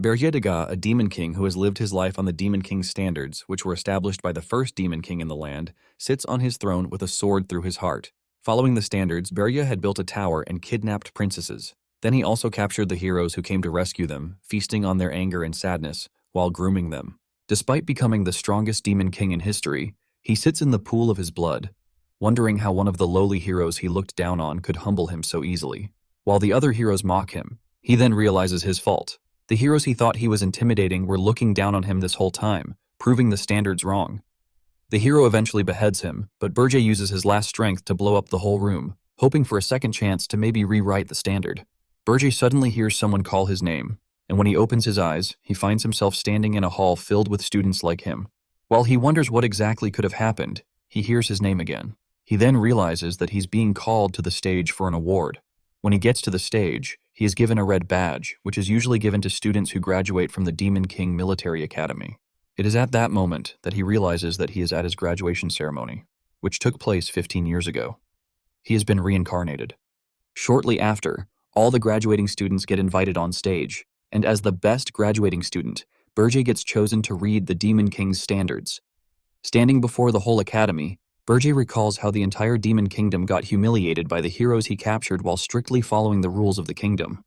Berjedega, a demon king who has lived his life on the demon king's standards, which were established by the first demon king in the land, sits on his throne with a sword through his heart. Following the standards, Berja had built a tower and kidnapped princesses. Then he also captured the heroes who came to rescue them, feasting on their anger and sadness, while grooming them. Despite becoming the strongest demon king in history, he sits in the pool of his blood, wondering how one of the lowly heroes he looked down on could humble him so easily. While the other heroes mock him, he then realizes his fault. The heroes he thought he was intimidating were looking down on him this whole time, proving the standards wrong. The hero eventually beheads him, but Berje uses his last strength to blow up the whole room, hoping for a second chance to maybe rewrite the standard. Berje suddenly hears someone call his name, and when he opens his eyes, he finds himself standing in a hall filled with students like him. While he wonders what exactly could have happened, he hears his name again. He then realizes that he's being called to the stage for an award. When he gets to the stage, he is given a red badge, which is usually given to students who graduate from the Demon King Military Academy. It is at that moment that he realizes that he is at his graduation ceremony, which took place 15 years ago. He has been reincarnated. Shortly after, all the graduating students get invited on stage, and as the best graduating student, Berje gets chosen to read the Demon King's standards. Standing before the whole academy, Berje recalls how the entire Demon Kingdom got humiliated by the heroes he captured while strictly following the rules of the kingdom.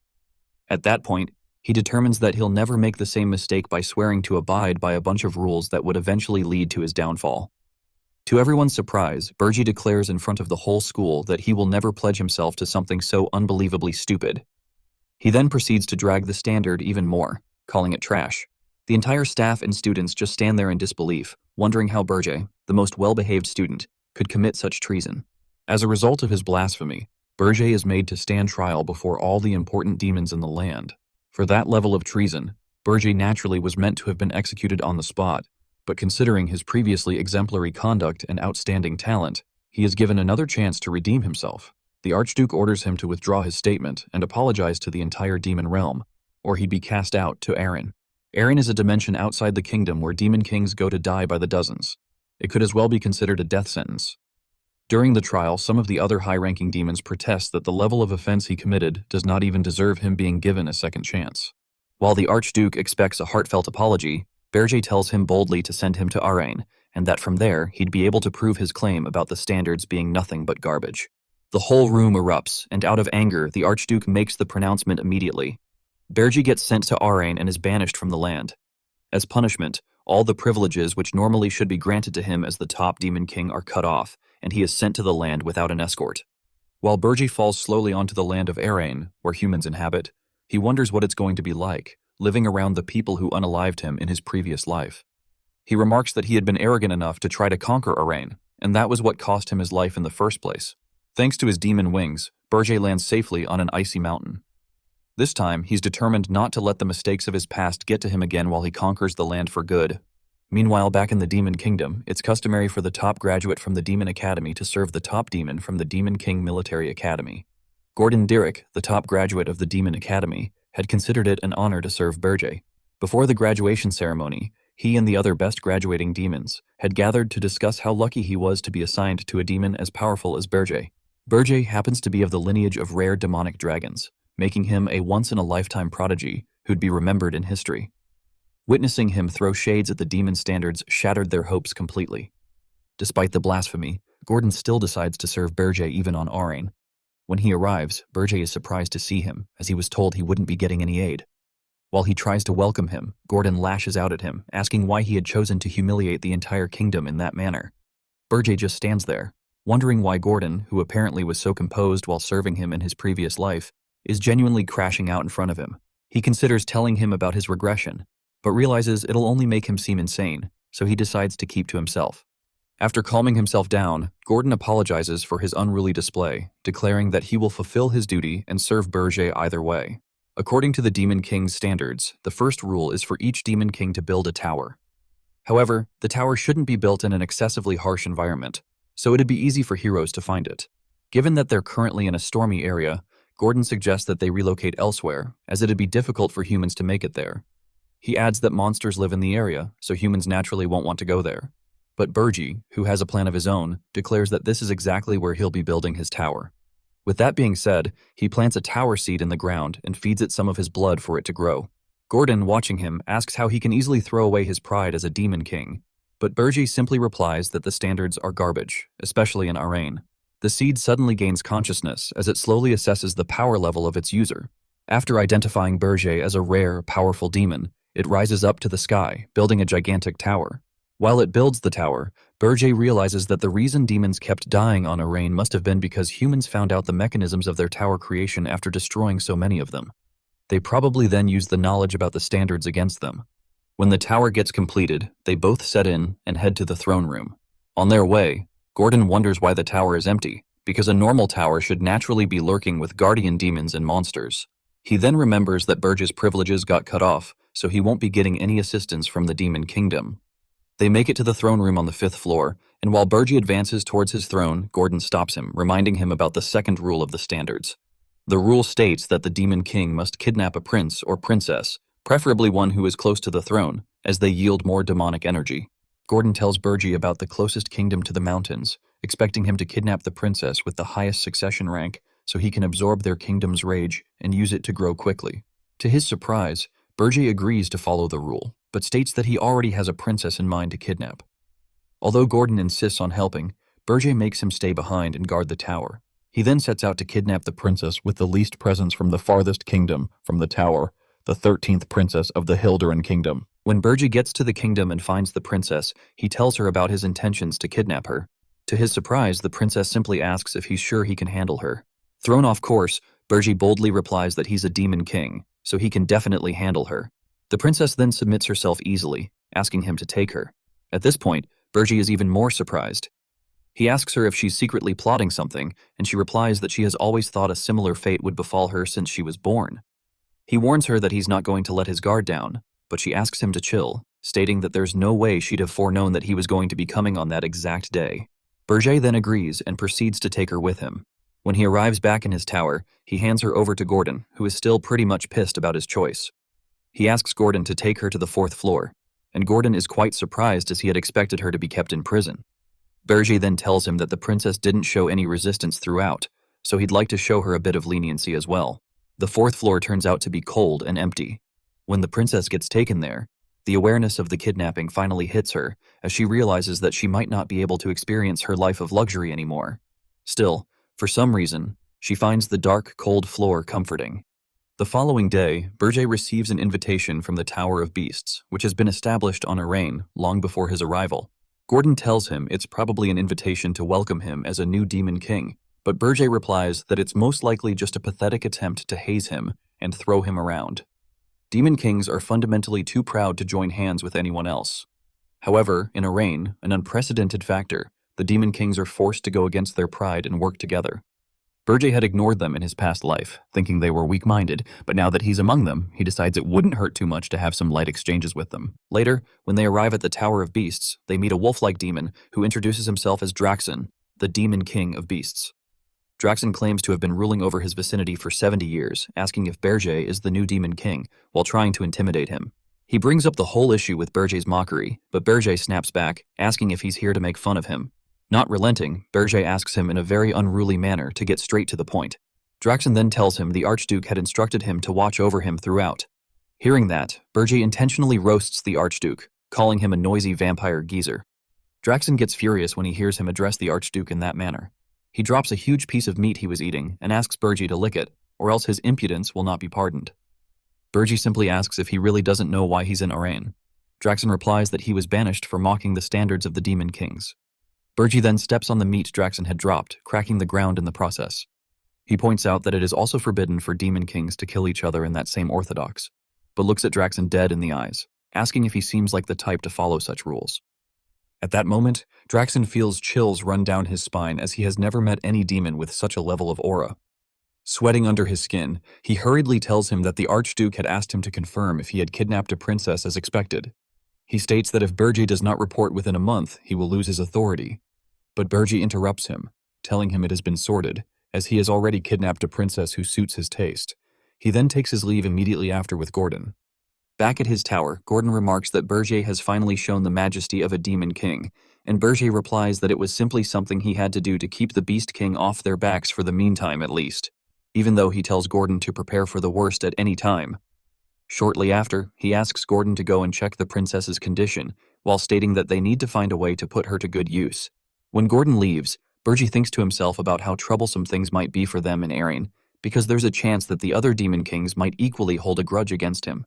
At that point, he determines that he'll never make the same mistake by swearing to abide by a bunch of rules that would eventually lead to his downfall. To everyone's surprise, Berje declares in front of the whole school that he will never pledge himself to something so unbelievably stupid. He then proceeds to drag the standard even more, calling it trash. The entire staff and students just stand there in disbelief, wondering how Berje, the most well-behaved student, could commit such treason. As a result of his blasphemy, Berje is made to stand trial before all the important demons in the land. For that level of treason, Berje naturally was meant to have been executed on the spot, but considering his previously exemplary conduct and outstanding talent, he is given another chance to redeem himself. The Archduke orders him to withdraw his statement and apologize to the entire demon realm, or he'd be cast out to Arane. Arane is a dimension outside the kingdom where demon kings go to die by the dozens. It could as well be considered a death sentence. During the trial, some of the other high-ranking demons protest that the level of offense he committed does not even deserve him being given a second chance. While the Archduke expects a heartfelt apology, Berje tells him boldly to send him to Arane, and that from there, he'd be able to prove his claim about the standards being nothing but garbage. The whole room erupts, and out of anger, the Archduke makes the pronouncement immediately. Berje gets sent to Arane and is banished from the land. As punishment, all the privileges which normally should be granted to him as the top demon king are cut off, and he is sent to the land without an escort. While Berje falls slowly onto the land of Arane, where humans inhabit, he wonders what it's going to be like, living around the people who unalived him in his previous life. He remarks that he had been arrogant enough to try to conquer Arane, and that was what cost him his life in the first place. Thanks to his demon wings, Berje lands safely on an icy mountain. This time, he's determined not to let the mistakes of his past get to him again while he conquers the land for good. Meanwhile, back in the Demon Kingdom, it's customary for the top graduate from the Demon Academy to serve the top demon from the Demon King Military Academy. Gordon Direk, the top graduate of the Demon Academy, had considered it an honor to serve Berje. Before the graduation ceremony, he and the other best graduating demons had gathered to discuss how lucky he was to be assigned to a demon as powerful as Berje. Berje happens to be of the lineage of rare demonic dragons, making him a once-in-a-lifetime prodigy who'd be remembered in history. Witnessing him throw shades at the demon standards shattered their hopes completely. Despite the blasphemy, Gordon still decides to serve Berje even on Arane. When he arrives, Berje is surprised to see him, as he was told he wouldn't be getting any aid. While he tries to welcome him, Gordon lashes out at him, asking why he had chosen to humiliate the entire kingdom in that manner. Berje just stands there, wondering why Gordon, who apparently was so composed while serving him in his previous life, is genuinely crashing out in front of him. He considers telling him about his regression, but realizes it'll only make him seem insane, so he decides to keep to himself. After calming himself down, Gordon apologizes for his unruly display, declaring that he will fulfill his duty and serve Berje either way. According to the Demon King's standards, the first rule is for each Demon King to build a tower. However, the tower shouldn't be built in an excessively harsh environment, so it'd be easy for heroes to find it. Given that they're currently in a stormy area, Gordon suggests that they relocate elsewhere, as it'd be difficult for humans to make it there. He adds that monsters live in the area, so humans naturally won't want to go there. But Berje, who has a plan of his own, declares that this is exactly where he'll be building his tower. With that being said, he plants a tower seed in the ground and feeds it some of his blood for it to grow. Gordon, watching him, asks how he can easily throw away his pride as a demon king. But Bergie simply replies that the standards are garbage, especially in Arane. The seed suddenly gains consciousness as it slowly assesses the power level of its user. After identifying Bergie as a rare, powerful demon, it rises up to the sky, building a gigantic tower. While it builds the tower, Bergie realizes that the reason demons kept dying on Arane must have been because humans found out the mechanisms of their tower creation after destroying so many of them. They probably then used the knowledge about the standards against them. When the tower gets completed, they both set in and head to the throne room. On their way, Gordon wonders why the tower is empty, because a normal tower should naturally be lurking with guardian demons and monsters. He then remembers that Bergie's privileges got cut off, so he won't be getting any assistance from the demon kingdom. They make it to the throne room on the 5th floor, and while Bergie advances towards his throne, Gordon stops him, reminding him about the second rule of the standards. The rule states that the demon king must kidnap a prince or princess, preferably one who is close to the throne, as they yield more demonic energy. Gordon tells Bergie about the closest kingdom to the mountains, expecting him to kidnap the princess with the highest succession rank so he can absorb their kingdom's rage and use it to grow quickly. To his surprise, Bergie agrees to follow the rule, but states that he already has a princess in mind to kidnap. Although Gordon insists on helping, Bergie makes him stay behind and guard the tower. He then sets out to kidnap the princess with the least presence from the farthest kingdom from the tower, the 13th princess of the Hilderan kingdom. When Bergie gets to the kingdom and finds the princess, he tells her about his intentions to kidnap her. To his surprise, the princess simply asks if he's sure he can handle her. Thrown off course, Bergie boldly replies that he's a demon king, so he can definitely handle her. The princess then submits herself easily, asking him to take her. At this point, Bergie is even more surprised. He asks her if she's secretly plotting something, and she replies that she has always thought a similar fate would befall her since she was born. He warns her that he's not going to let his guard down, but she asks him to chill, stating that there's no way she'd have foreknown that he was going to be coming on that exact day. Bergie then agrees and proceeds to take her with him. When he arrives back in his tower, he hands her over to Gordon, who is still pretty much pissed about his choice. He asks Gordon to take her to the 4th floor, and Gordon is quite surprised as he had expected her to be kept in prison. Bergie then tells him that the princess didn't show any resistance throughout, so he'd like to show her a bit of leniency as well. The 4th floor turns out to be cold and empty. When the princess gets taken there, the awareness of the kidnapping finally hits her as she realizes that she might not be able to experience her life of luxury anymore. Still, for some reason, she finds the dark, cold floor comforting. The following day, Bergie receives an invitation from the Tower of Beasts, which has been established on Arane long before his arrival. Gordon tells him it's probably an invitation to welcome him as a new demon king, but Bergie replies that it's most likely just a pathetic attempt to haze him and throw him around. Demon kings are fundamentally too proud to join hands with anyone else. However, in Arane, an unprecedented factor, the demon kings are forced to go against their pride and work together. Bergie had ignored them in his past life, thinking they were weak-minded, but now that he's among them, he decides it wouldn't hurt too much to have some light exchanges with them. Later, when they arrive at the Tower of Beasts, they meet a wolf-like demon who introduces himself as Draxon, the demon king of beasts. Draxon claims to have been ruling over his vicinity for 70 years, asking if Bergie is the new demon king, while trying to intimidate him. He brings up the whole issue with Bergie's mockery, but Bergie snaps back, asking if he's here to make fun of him. Not relenting, Bergie asks him in a very unruly manner to get straight to the point. Draxon then tells him the Archduke had instructed him to watch over him throughout. Hearing that, Bergie intentionally roasts the Archduke, calling him a noisy vampire geezer. Draxon gets furious when he hears him address the Archduke in that manner. He drops a huge piece of meat he was eating and asks Bergie to lick it, or else his impudence will not be pardoned. Bergie simply asks if he really doesn't know why he's in Arane. Draxon replies that he was banished for mocking the standards of the demon kings. Bergie then steps on the meat Draxon had dropped, cracking the ground in the process. He points out that it is also forbidden for demon kings to kill each other in that same orthodox, but looks at Draxon dead in the eyes, asking if he seems like the type to follow such rules. At that moment, Draxon feels chills run down his spine as he has never met any demon with such a level of aura. Sweating under his skin, he hurriedly tells him that the Archduke had asked him to confirm if he had kidnapped a princess as expected. He states that if Bergie does not report within a month, he will lose his authority. But Bergie interrupts him, telling him it has been sorted, as he has already kidnapped a princess who suits his taste. He then takes his leave immediately after with Gordon. Back at his tower, Gordon remarks that Bergie has finally shown the majesty of a demon king, and Bergie replies that it was simply something he had to do to keep the Beast King off their backs for the meantime at least, even though he tells Gordon to prepare for the worst at any time. Shortly after, he asks Gordon to go and check the princess's condition, while stating that they need to find a way to put her to good use. When Gordon leaves, Bergie thinks to himself about how troublesome things might be for them and Arane, because there's a chance that the other Demon Kings might equally hold a grudge against him.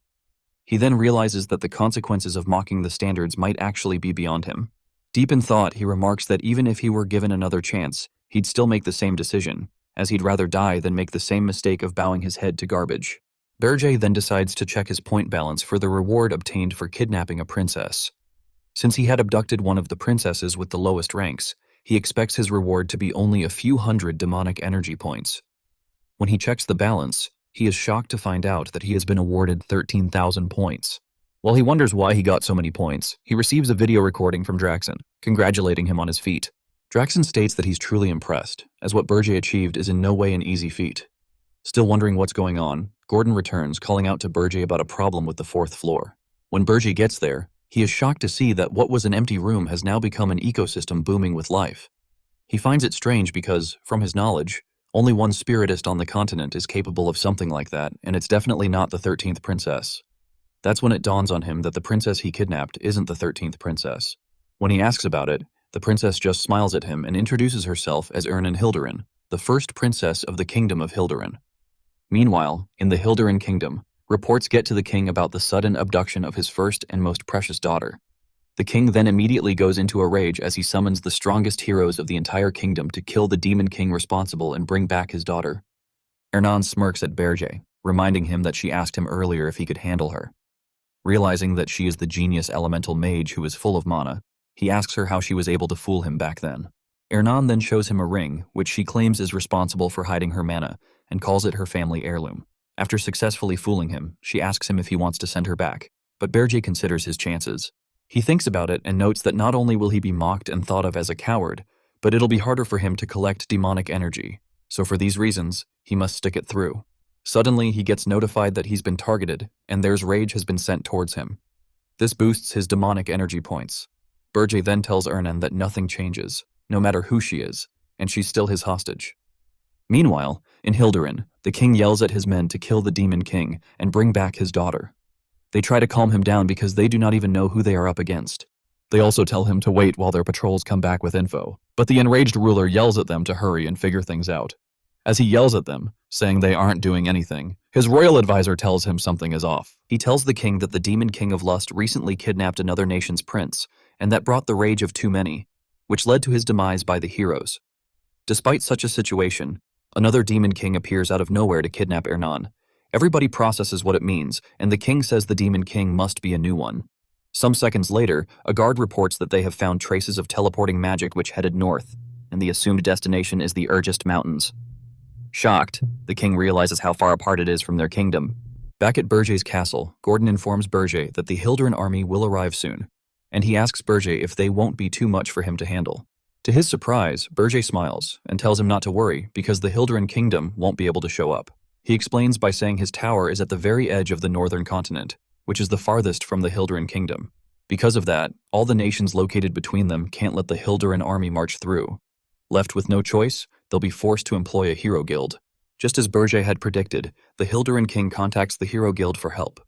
He then realizes that the consequences of mocking the standards might actually be beyond him. Deep in thought, he remarks that even if he were given another chance, he'd still make the same decision, as he'd rather die than make the same mistake of bowing his head to garbage. Berge then decides to check his point balance for the reward obtained for kidnapping a princess. Since he had abducted one of the princesses with the lowest ranks, he expects his reward to be only a few hundred demonic energy points. When he checks the balance, he is shocked to find out that he has been awarded 13,000 points. While he wonders why he got so many points, he receives a video recording from Draxon, congratulating him on his feat. Draxon states that he's truly impressed, as what Berge achieved is in no way an easy feat. Still wondering what's going on, Gordon returns, calling out to Berge about a problem with the 4th floor. When Berge gets there, he is shocked to see that what was an empty room has now become an ecosystem booming with life. He finds it strange because, from his knowledge, only one spiritist on the continent is capable of something like that, and it's definitely not the 13th princess. That's when it dawns on him that the princess he kidnapped isn't the 13th princess. When he asks about it, the princess just smiles at him and introduces herself as Ernan Hildurin, the first princess of the kingdom of Hildurin. Meanwhile, in the Hildurin kingdom, reports get to the king about the sudden abduction of his first and most precious daughter. The king then immediately goes into a rage as he summons the strongest heroes of the entire kingdom to kill the demon king responsible and bring back his daughter. Ernan smirks at Berge, reminding him that she asked him earlier if he could handle her. Realizing that she is the genius elemental mage who is full of mana, he asks her how she was able to fool him back then. Ernan then shows him a ring, which she claims is responsible for hiding her mana, and calls it her family heirloom. After successfully fooling him, she asks him if he wants to send her back, but Berge considers his chances. He thinks about it and notes that not only will he be mocked and thought of as a coward, but it'll be harder for him to collect demonic energy, so for these reasons, he must stick it through. Suddenly, he gets notified that he's been targeted, and there's rage has been sent towards him. This boosts his demonic energy points. Berge then tells Ernan that nothing changes, no matter who she is, and she's still his hostage. Meanwhile, in Hildurin, the king yells at his men to kill the demon king and bring back his daughter. They try to calm him down because they do not even know who they are up against. They also tell him to wait while their patrols come back with info, but the enraged ruler yells at them to hurry and figure things out. As he yells at them, saying they aren't doing anything, his royal advisor tells him something is off. He tells the king that the demon king of lust recently kidnapped another nation's prince, and that brought the rage of too many, which led to his demise by the heroes. Despite such a situation, another demon king appears out of nowhere to kidnap Ernan. Everybody processes what it means, and the king says the demon king must be a new one. Some seconds later, a guard reports that they have found traces of teleporting magic which headed north, and the assumed destination is the Urgist Mountains. Shocked, the king realizes how far apart it is from their kingdom. Back at Berge's castle, Gordon informs Berge that the Hildurin army will arrive soon, and he asks Berge if they won't be too much for him to handle. To his surprise, Berge smiles and tells him not to worry because the Hildurin kingdom won't be able to show up. He explains by saying his tower is at the very edge of the northern continent, which is the farthest from the Hildurin kingdom. Because of that, all the nations located between them can't let the Hildurin army march through. Left with no choice, they'll be forced to employ a hero guild. Just as Berge had predicted, the Hildurin king contacts the hero guild for help.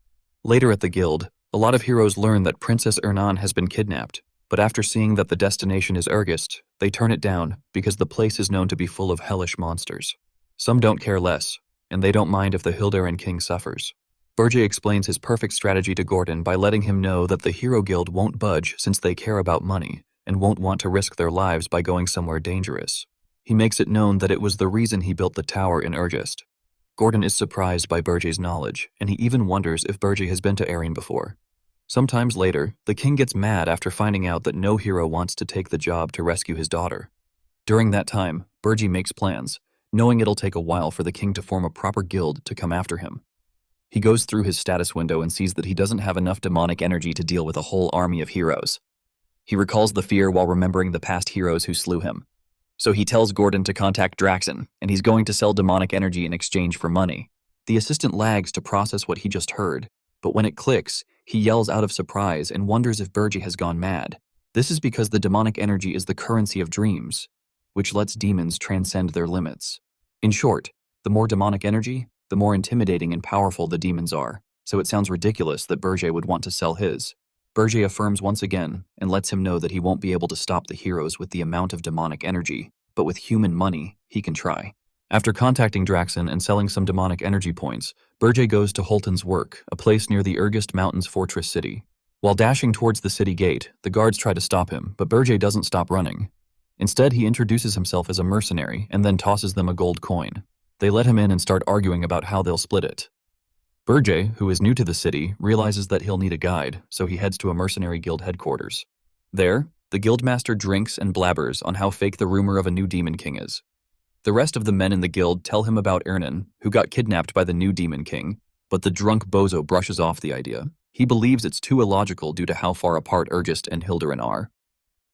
Later at the guild, a lot of heroes learn that Princess Ernan has been kidnapped, but after seeing that the destination is Urgist, they turn it down because the place is known to be full of hellish monsters. Some don't care less, and they don't mind if the Hildurin king suffers. Berge explains his perfect strategy to Gordon by letting him know that the Hero Guild won't budge since they care about money and won't want to risk their lives by going somewhere dangerous. He makes it known that it was the reason he built the tower in Urgist. Gordon is surprised by Berge's knowledge, and he even wonders if Berge has been to Arane before. Sometimes later, the king gets mad after finding out that no hero wants to take the job to rescue his daughter. During that time, Berge makes plans, knowing it'll take a while for the king to form a proper guild to come after him. He goes through his status window and sees that he doesn't have enough demonic energy to deal with a whole army of heroes. He recalls the fear while remembering the past heroes who slew him. So he tells Gordon to contact Draxon, and he's going to sell demonic energy in exchange for money. The assistant lags to process what he just heard, but when it clicks, he yells out of surprise and wonders if Berge has gone mad. This is because the demonic energy is the currency of dreams, which lets demons transcend their limits. In short, the more demonic energy, the more intimidating and powerful the demons are. so it sounds ridiculous that Berger would want to sell his. Berger affirms once again and lets him know that he won't be able to stop the heroes with the amount of demonic energy, but with human money, he can try. After contacting Draxon and selling some demonic energy points, Berger goes to Holton's work, a place near the Urgest Mountains Fortress City. While dashing towards the city gate, the guards try to stop him, but Berger doesn't stop running. Instead, he introduces himself as a mercenary and then tosses them a gold coin. They let him in and start arguing about how they'll split it. Berger, who is new to the city, realizes that he'll need a guide, so he heads to a mercenary guild headquarters. There, the guildmaster drinks and blabbers on how fake the rumor of a new demon king is. The rest of the men in the guild tell him about Arane, who got kidnapped by the new demon king, but the drunk bozo brushes off the idea. He believes it's too illogical due to how far apart Urgest and Hilderin are.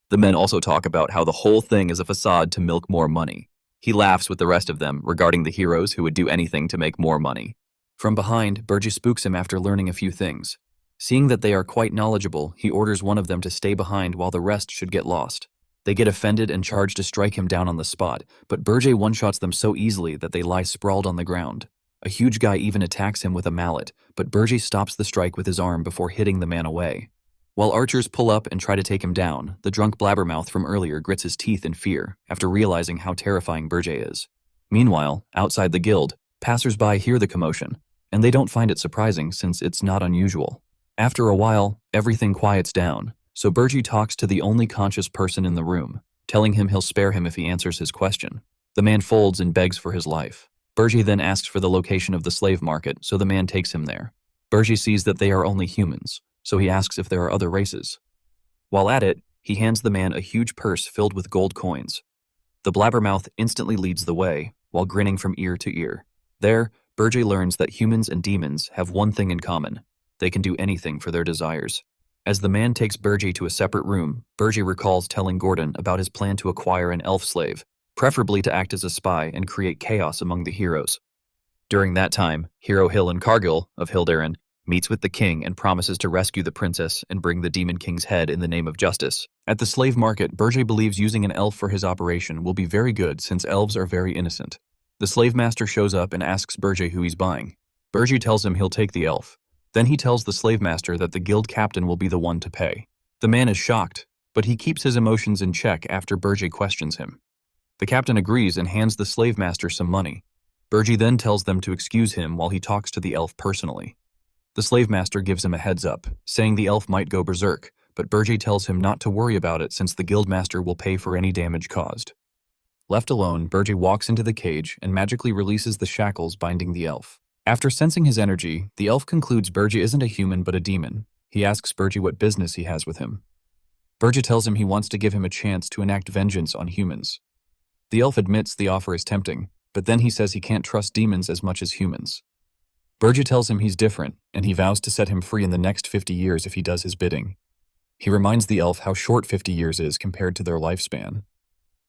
The men also talk about how the whole thing is a facade to milk more money. He laughs with the rest of them regarding the heroes who would do anything to make more money. From behind, Berger spooks him after learning a few things. Seeing that they are quite knowledgeable, he orders one of them to stay behind while the rest should get lost. They get offended and charge to strike him down on the spot, but Berger one-shots them so easily that they lie sprawled on the ground. A huge guy even attacks him with a mallet, but Berger stops the strike with his arm before hitting the man away. While archers pull up and try to take him down, the drunk blabbermouth from earlier grits his teeth in fear after realizing how terrifying Berger is. Meanwhile, outside the guild, passers-by hear the commotion, and they don't find it surprising since it's not unusual. After a while, everything quiets down, so Berger talks to the only conscious person in the room, telling him he'll spare him if he answers his question. The man folds and begs for his life. Berger then asks for the location of the slave market, so the man takes him there. Berger sees that they are only humans, so he asks if there are other races. While at it, he hands the man a huge purse filled with gold coins. The blabbermouth instantly leads the way, while grinning from ear to ear. There, Berger learns that humans and demons have one thing in common. They can do anything for their desires. As the man takes Berger to a separate room, Berger recalls telling Gordon about his plan to acquire an elf slave, preferably to act as a spy and create chaos among the heroes. During that time, Hero Hill and Cargill of Hilderin meets with the king and promises to rescue the princess and bring the demon king's head in the name of justice. At the slave market, Berger believes using an elf for his operation will be very good since elves are very innocent. The slave master shows up and asks Berger who he's buying. Berger tells him he'll take the elf. Then he tells the slave master that the guild captain will be the one to pay. The man is shocked, but he keeps his emotions in check after Berger questions him. The captain agrees and hands the slave master some money. Berger then tells them to excuse him while he talks to the elf personally. The slave master gives him a heads up, saying the elf might go berserk, but Berger tells him not to worry about it since the guild master will pay for any damage caused. Left alone, Berger walks into the cage and magically releases the shackles binding the elf. After sensing his energy, the elf concludes Berger isn't a human but a demon. He asks Berger what business he has with him. Berger tells him he wants to give him a chance to enact vengeance on humans. The elf admits the offer is tempting, but then he says he can't trust demons as much as humans. Berger tells him he's different, and he vows to set him free in the next 50 years if he does his bidding. He reminds the elf how short 50 years is compared to their lifespan.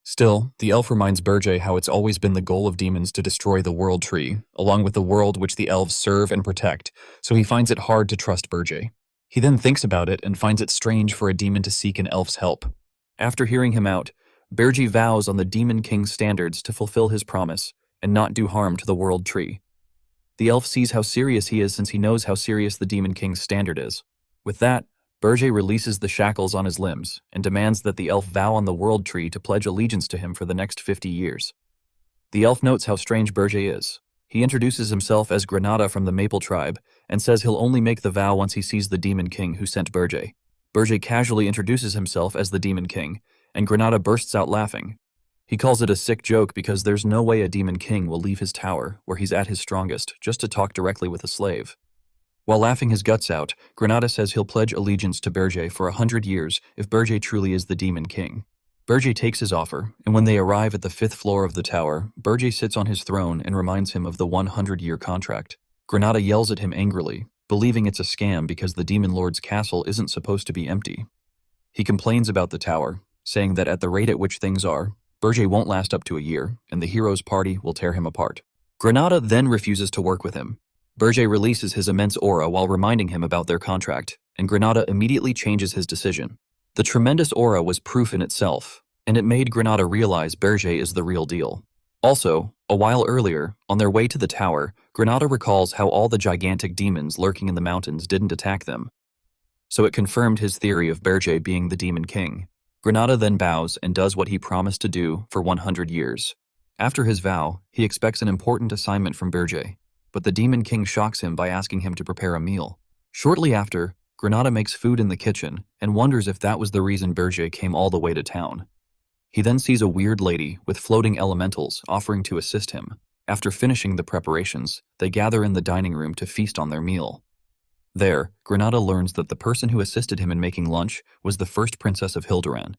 Still, the elf reminds Berger how it's always been the goal of demons to destroy the World Tree, along with the world which the elves serve and protect, so he finds it hard to trust Berger. He then thinks about it and finds it strange for a demon to seek an elf's help. After hearing him out, Berger vows on the Demon King's standards to fulfill his promise and not do harm to the World Tree. The elf sees how serious he is since he knows how serious the Demon King's standard is. With that, Berger releases the shackles on his limbs and demands that the elf vow on the World Tree to pledge allegiance to him for the next 50 years. The elf notes how strange Berger is. He introduces himself as Granada from the Maple tribe and says he'll only make the vow once he sees the Demon King who sent Berger. Berger casually introduces himself as the Demon King, and Granada bursts out laughing. He calls it a sick joke because there's no way a Demon King will leave his tower, where he's at his strongest, just to talk directly with a slave. While laughing his guts out, Granada says he'll pledge allegiance to Berger for 100 years if Berger truly is the Demon King. Berger takes his offer, and when they arrive at the 5th floor of the tower, Berger sits on his throne and reminds him of the 100-year contract. Granada yells at him angrily, believing it's a scam because the Demon Lord's castle isn't supposed to be empty. He complains about the tower, saying that at the rate at which things are, Berger won't last up to a year, and the hero's party will tear him apart. Granada then refuses to work with him. Berger releases his immense aura while reminding him about their contract, and Granada immediately changes his decision. The tremendous aura was proof in itself, and it made Granada realize Berger is the real deal. Also, a while earlier, on their way to the tower, Granada recalls how all the gigantic demons lurking in the mountains didn't attack them, so it confirmed his theory of Berge being the Demon King. Granada then bows and does what he promised to do for 100 years. After his vow, he expects an important assignment from Berge, but the Demon King shocks him by asking him to prepare a meal. Shortly after, Granada makes food in the kitchen and wonders if that was the reason Berge came all the way to town. He then sees a weird lady with floating elementals offering to assist him. After finishing the preparations, they gather in the dining room to feast on their meal. There, Granada learns that the person who assisted him in making lunch was the first princess of Hilderan.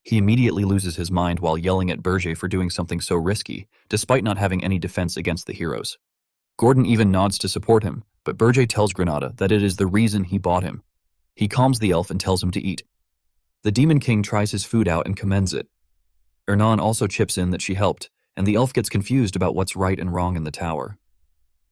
He immediately loses his mind while yelling at Berge for doing something so risky, despite not having any defense against the heroes. Gordon even nods to support him, but Berge tells Granada that it is the reason he bought him. He calms the elf and tells him to eat. The Demon King tries his food out and commends it. Hernan also chips in that she helped, and the elf gets confused about what's right and wrong in the tower.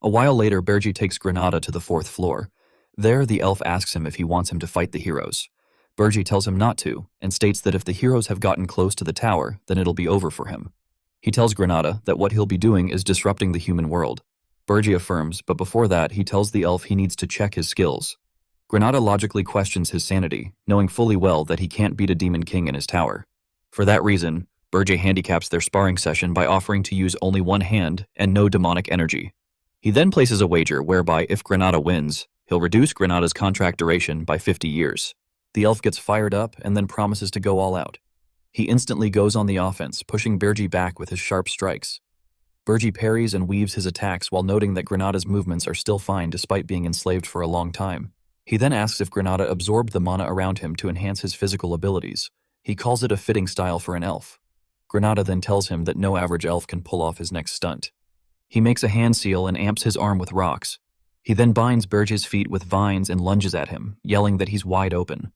A while later, Berge takes Granada to the 4th floor. There, the elf asks him if he wants him to fight the heroes. Berge tells him not to, and states that if the heroes have gotten close to the tower, then it'll be over for him. He tells Granada that what he'll be doing is disrupting the human world. Berge affirms, but before that, he tells the elf he needs to check his skills. Granada logically questions his sanity, knowing fully well that he can't beat a Demon King in his tower. For that reason, Berge handicaps their sparring session by offering to use only one hand and no demonic energy. He then places a wager whereby if Granada wins, he'll reduce Granada's contract duration by 50 years. The elf gets fired up and then promises to go all out. He instantly goes on the offense, pushing Berge back with his sharp strikes. Berge parries and weaves his attacks while noting that Granada's movements are still fine despite being enslaved for a long time. He then asks if Granada absorbed the mana around him to enhance his physical abilities. He calls it a fitting style for an elf. Granada then tells him that no average elf can pull off his next stunt. He makes a hand seal and amps his arm with rocks. He then binds Berge's feet with vines and lunges at him, yelling that he's wide open.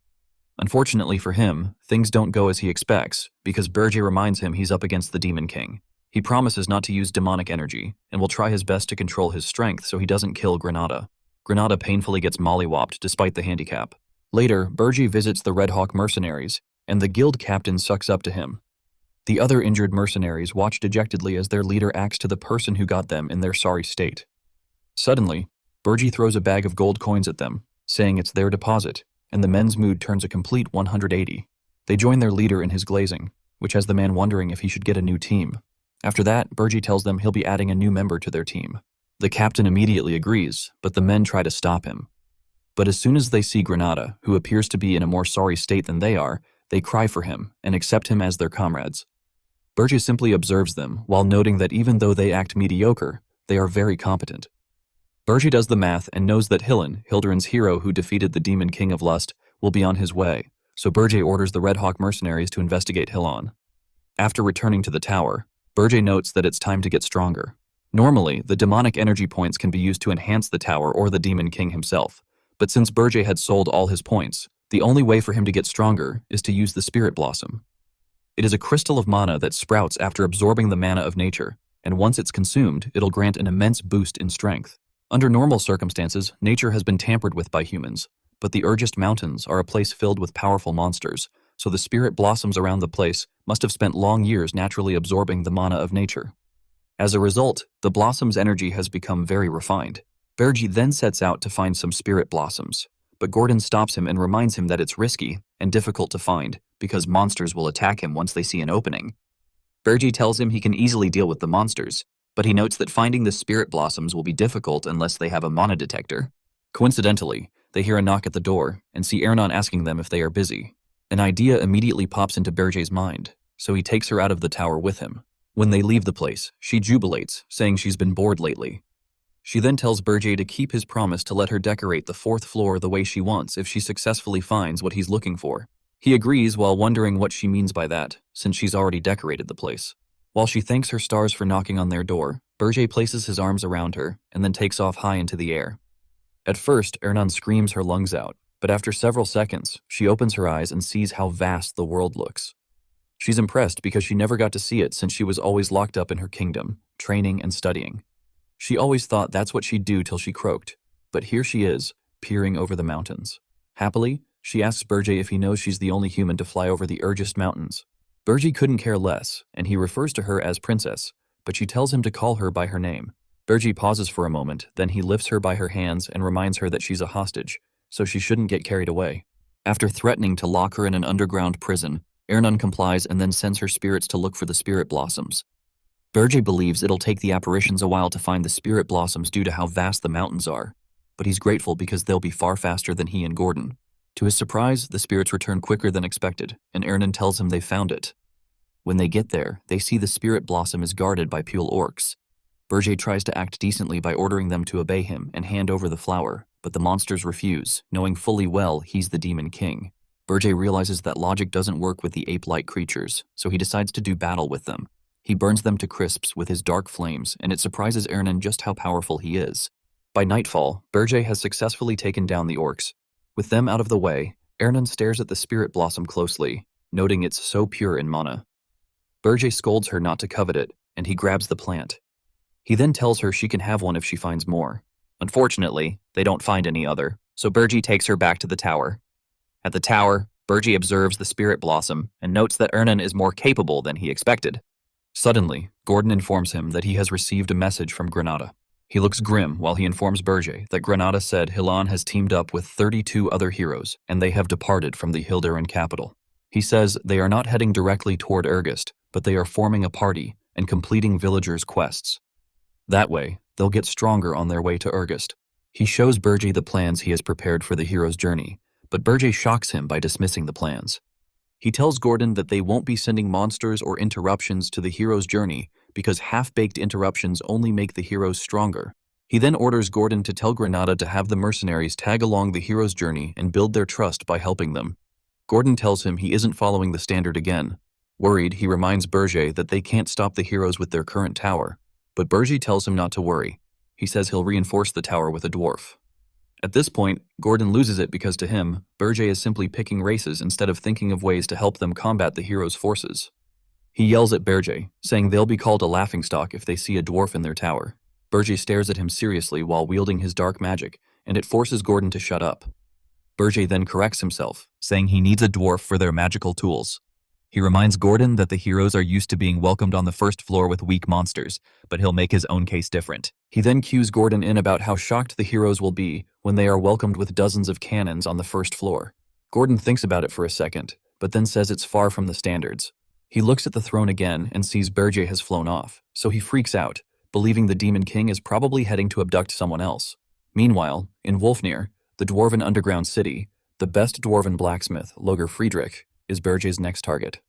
Unfortunately for him, things don't go as he expects, because Berge reminds him he's up against the Demon King. He promises not to use demonic energy, and will try his best to control his strength so he doesn't kill Granada. Granada painfully gets mollywopped despite the handicap. Later, Berge visits the Red Hawk mercenaries, and the guild captain sucks up to him. The other injured mercenaries watch dejectedly as their leader acts to the person who got them in their sorry state. Suddenly, Berge throws a bag of gold coins at them, saying it's their deposit, and the men's mood turns a complete 180. They join their leader in his glazing, which has the man wondering if he should get a new team. After that, Berge tells them he'll be adding a new member to their team. The captain immediately agrees, but the men try to stop him. But as soon as they see Granada, who appears to be in a more sorry state than they are, they cry for him and accept him as their comrades. Berge simply observes them while noting that even though they act mediocre, they are very competent. Berge does the math and knows that Hilderan's hero who defeated the Demon King of Lust, will be on his way, so Berge orders the Red Hawk mercenaries to investigate Hilon. After returning to the tower, Berge notes that it's time to get stronger. Normally, the demonic energy points can be used to enhance the tower or the Demon King himself, but since Berge had sold all his points, the only way for him to get stronger is to use the Spirit Blossom. It is a crystal of mana that sprouts after absorbing the mana of nature, and once it's consumed, it'll grant an immense boost in strength. Under normal circumstances, nature has been tampered with by humans, but the Urgist Mountains are a place filled with powerful monsters, so the spirit blossoms around the place must have spent long years naturally absorbing the mana of nature. As a result, the blossom's energy has become very refined. Berge then sets out to find some spirit blossoms, but Gordon stops him and reminds him that it's risky and difficult to find because monsters will attack him once they see an opening. Berge tells him he can easily deal with the monsters, but he notes that finding the spirit blossoms will be difficult unless they have a mana detector. Coincidentally, they hear a knock at the door and see Ernan asking them if they are busy. An idea immediately pops into Berge's mind, so he takes her out of the tower with him. When they leave the place, she jubilates, saying she's been bored lately. She then tells Berge to keep his promise to let her decorate the 4th floor the way she wants if she successfully finds what he's looking for. He agrees while wondering what she means by that, since she's already decorated the place. While she thanks her stars for knocking on their door, Berge places his arms around her and then takes off high into the air. At first, Ernan screams her lungs out, but after several seconds, she opens her eyes and sees how vast the world looks. She's impressed because she never got to see it since she was always locked up in her kingdom, training and studying. She always thought that's what she'd do till she croaked, but here she is, peering over the mountains. Happily, she asks Berge if he knows she's the only human to fly over the Urgist Mountains. Berge couldn't care less, and he refers to her as Princess, but she tells him to call her by her name. Bergie pauses for a moment, then he lifts her by her hands and reminds her that she's a hostage, so she shouldn't get carried away. After threatening to lock her in an underground prison, Arane complies and then sends her spirits to look for the spirit blossoms. Bergie believes it'll take the apparitions a while to find the spirit blossoms due to how vast the mountains are, but he's grateful because they'll be far faster than he and Gordon. To his surprise, the spirits return quicker than expected, and Arane tells him they found it. When they get there, they see the spirit blossom is guarded by Pule orcs. Bergie tries to act decently by ordering them to obey him and hand over the flower, but the monsters refuse, knowing fully well he's the Demon King. Bergie realizes that logic doesn't work with the ape-like creatures, so he decides to do battle with them. He burns them to crisps with his dark flames, and it surprises Arane just how powerful he is. By nightfall, Bergie has successfully taken down the orcs. With them out of the way, Arane stares at the spirit blossom closely, noting it's so pure in mana. Bergie scolds her not to covet it, and he grabs the plant. He then tells her she can have one if she finds more. Unfortunately, they don't find any other, so Bergie takes her back to the tower. At the tower, Bergie observes the spirit blossom and notes that Arane is more capable than he expected. Suddenly, Gordon informs him that he has received a message from Granada. He looks grim while he informs Bergie that Granada said Hilan has teamed up with 32 other heroes and they have departed from the Hilderan capital. He says they are not heading directly toward Ergist, but they are forming a party and completing villagers' quests. That way, they'll get stronger on their way to Ergist. He shows Bergie the plans he has prepared for the hero's journey, but Bergie shocks him by dismissing the plans. He tells Gordon that they won't be sending monsters or interruptions to the hero's journey because half-baked interruptions only make the heroes stronger. He then orders Gordon to tell Granada to have the mercenaries tag along the hero's journey and build their trust by helping them. Gordon tells him he isn't following the standard again. Worried, he reminds Bergie that they can't stop the heroes with their current tower, but Bergie tells him not to worry. He says he'll reinforce the tower with a dwarf. At this point, Gordon loses it because to him, Bergie is simply picking races instead of thinking of ways to help them combat the hero's forces. He yells at Bergie, saying they'll be called a laughingstock if they see a dwarf in their tower. Bergie stares at him seriously while wielding his dark magic, and it forces Gordon to shut up. Bergie then corrects himself, saying he needs a dwarf for their magical tools. He reminds Gordon that the heroes are used to being welcomed on the first floor with weak monsters, but he'll make his own case different. He then cues Gordon in about how shocked the heroes will be when they are welcomed with dozens of cannons on the first floor. Gordon thinks about it for a second, but then says it's far from the standards. He looks at the throne again and sees Bergie has flown off, so he freaks out, believing the Demon King is probably heading to abduct someone else. Meanwhile, in Wolfnir, the dwarven underground city, the best dwarven blacksmith, Loger Friedrich, is Bergie's next target.